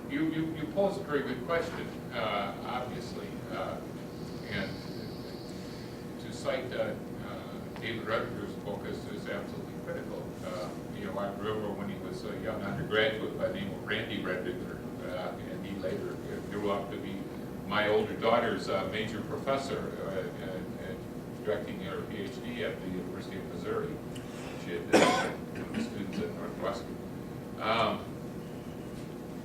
you pose a very good question, obviously, and to cite David Rutgers' book is absolutely critical. I remember when he was a young undergraduate by the name of Randy Rediger, and he later grew up to be my older daughter's major professor, directing her PhD at the University of Missouri. She had students at Northwestern.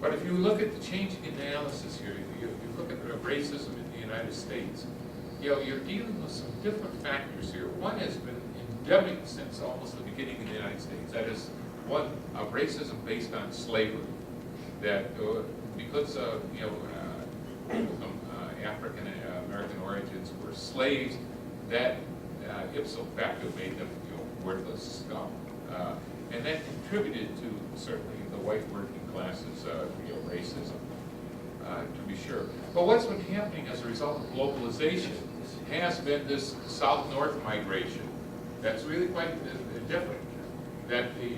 But if you look at the changing analysis here, you look at racism in the United States, you're dealing with some different factors here. One has been endemic since almost the beginning of the United States. That is, one of racism based on slavery. That because people from African American origins were slaves, that ipso facto made them worthless scum, and that contributed to certainly the white working classes racism, to be sure. But what's been happening as a result of globalization has been this south-north migration that's really quite different. That the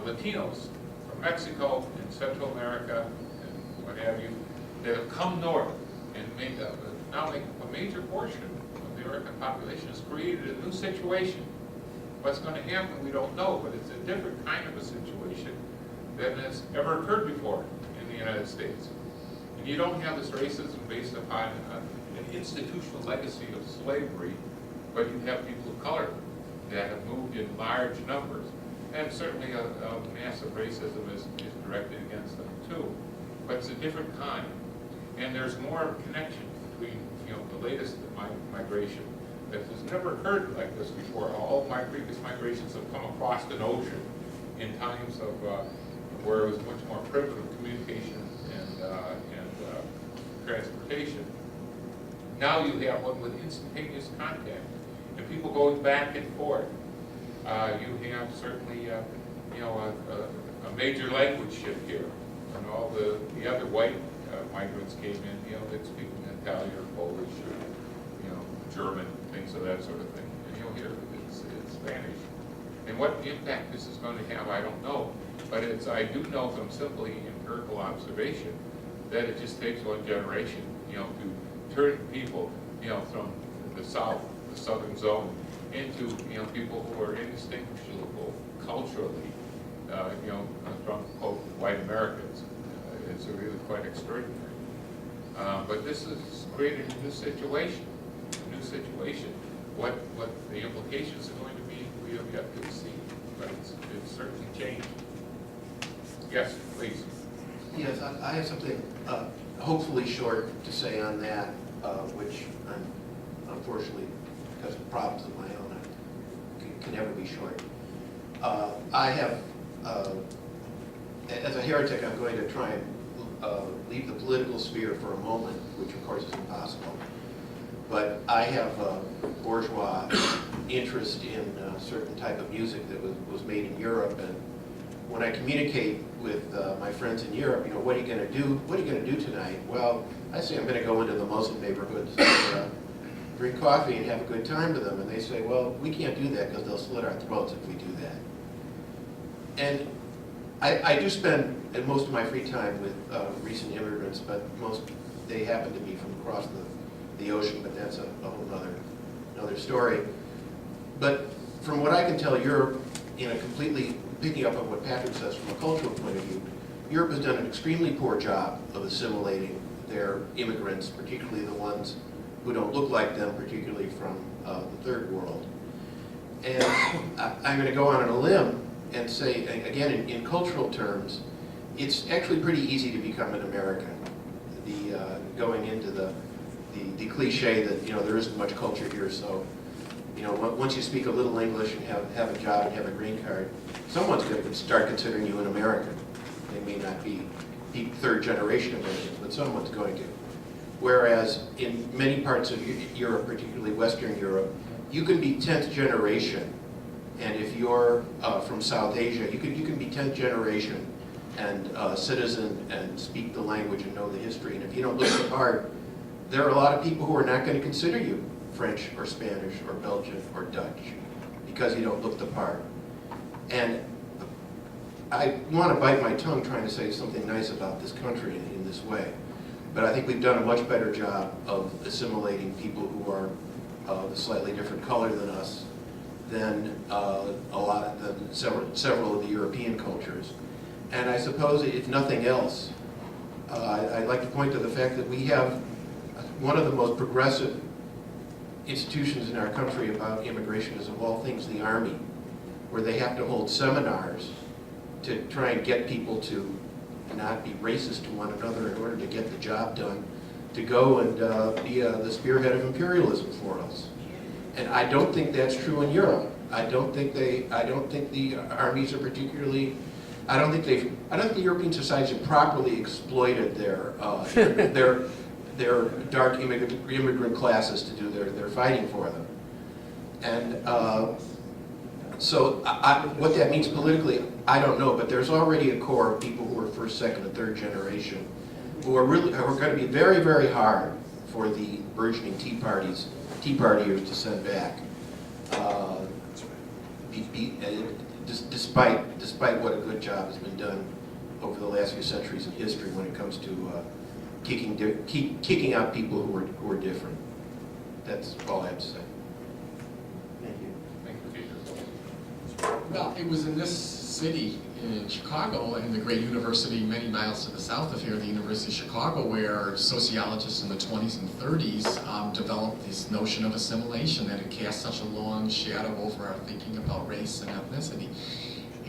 Latinos from Mexico and Central America and what have you, that have come north and now make a major portion of the American population, has created a new situation. What's going to happen, we don't know, but it's a different kind of a situation than has ever occurred before in the United States. And you don't have this racism based upon an institutional legacy of slavery, but you have people of color that have moved in large numbers. And certainly a massive racism is directed against them too. But it's a different kind. And there's more connection between the latest migration that has never occurred like this before. All my previous migrations have come across an ocean in times of where it was much more primitive communication and transportation. Now you have one with instantaneous contact, and people going back and forth. You have certainly a major language shift here, and all the other white migrants came in, that speak Italian or Polish or German, things of that sort of thing. And here it's Spanish. And what impact this is going to have, I don't know. But I do know from simply empirical observation that it just takes one generation, to turn people, from the south, the southern zone, into people who are indistinguishable culturally, from quote white Americans. It's really quite extraordinary. But this has created a new situation. What the implications are going to be, we have yet to see. But it's certainly changed. Yes, please. Yes, I have something hopefully short to say on that, which I'm unfortunately, because of problems of my own, I can never be short. I have, as a heretic, I'm going to try and leave the political sphere for a moment, which of course is impossible. But I have a bourgeois interest in a certain type of music that was made in Europe, and when I communicate with my friends in Europe, what are you going to do? What are you going to do tonight? Well, I say I'm going to go into the Muslim neighborhoods and drink coffee and have a good time with them. And they say, well, we can't do that because they'll slit our throats if we do that. And I do spend most of my free time with recent immigrants, but they happen to be from across the ocean, but that's a whole another story. But from what I can tell, Europe, completely picking up on what Patrick says from a cultural point of view, Europe has done an extremely poor job of assimilating their immigrants, particularly the ones who don't look like them, particularly from the third world. And I'm going to go on a limb and say, again, in cultural terms, it's actually pretty easy to become an American. Going into the cliche that there isn't much culture here, so once you speak a little English and have a job and have a green card, someone's going to start considering you an American. They may not be third generation Americans, but someone's going to. Whereas in many parts of Europe, particularly Western Europe, you can be 10th generation, and if you're from South Asia, you can be 10th generation and a citizen and speak the language and know the history. And if you don't look the part, there are a lot of people who are not going to consider you French or Spanish or Belgian or Dutch because you don't look the part. And I want to bite my tongue trying to say something nice about this country in this way, but I think we've done a much better job of assimilating people who are a slightly different color than us than several of the European cultures. And I suppose, if nothing else, I'd like to point to the fact that we have one of the most progressive institutions in our country about immigration is, of all things, the Army, where they have to hold seminars to try and get people to not be racist to one another in order to get the job done, to go and be the spearhead of imperialism for us. And I don't think that's true in Europe. I don't think the armies are particularly, I don't think the European societies have properly exploited their dark immigrant classes to do their fighting for them. And so what that means politically, I don't know, but there's already a core of people who are first, second, and third generation who are going to be very, very hard for the burgeoning Tea Partiers to send back, despite what a good job has been done over the last few centuries of history when it comes to kicking out people who are different. That's all I have to say. Thank you. Thank you, Peter. Well, it was in this city, in Chicago, and the great university many miles to the south of here, the University of Chicago, where sociologists in the 20s and 30s developed this notion of assimilation that had cast such a long shadow over our thinking about race and ethnicity.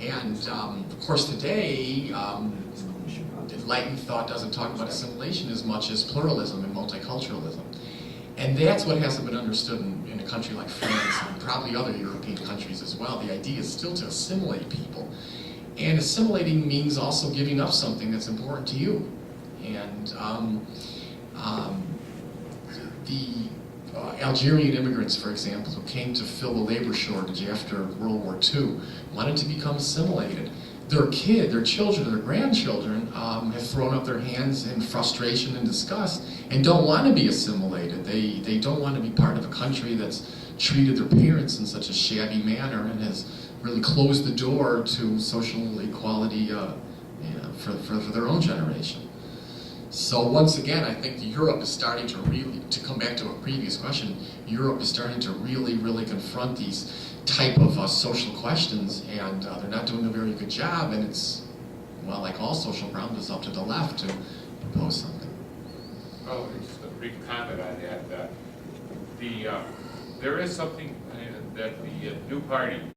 And of course today, enlightened thought doesn't talk about assimilation as much as pluralism and multiculturalism. And that's what hasn't been understood in a country like France and probably other European countries as well. The idea is still to assimilate people. And assimilating means also giving up something that's important to you. And the Algerian immigrants, for example, who came to fill the labor shortage after World War II, wanted to become assimilated. Their children, their grandchildren have thrown up their hands in frustration and disgust and don't want to be assimilated. They don't want to be part of a country that's treated their parents in such a shabby manner and has really closed the door to social equality for their own generation. So once again, I think Europe is starting to come back to a previous question, Europe is starting to really confront these type of social questions, and they're not doing a very good job, and it's, well, like all social problems, it's up to the left to propose something. Oh, just a brief comment on that. There is something that the new party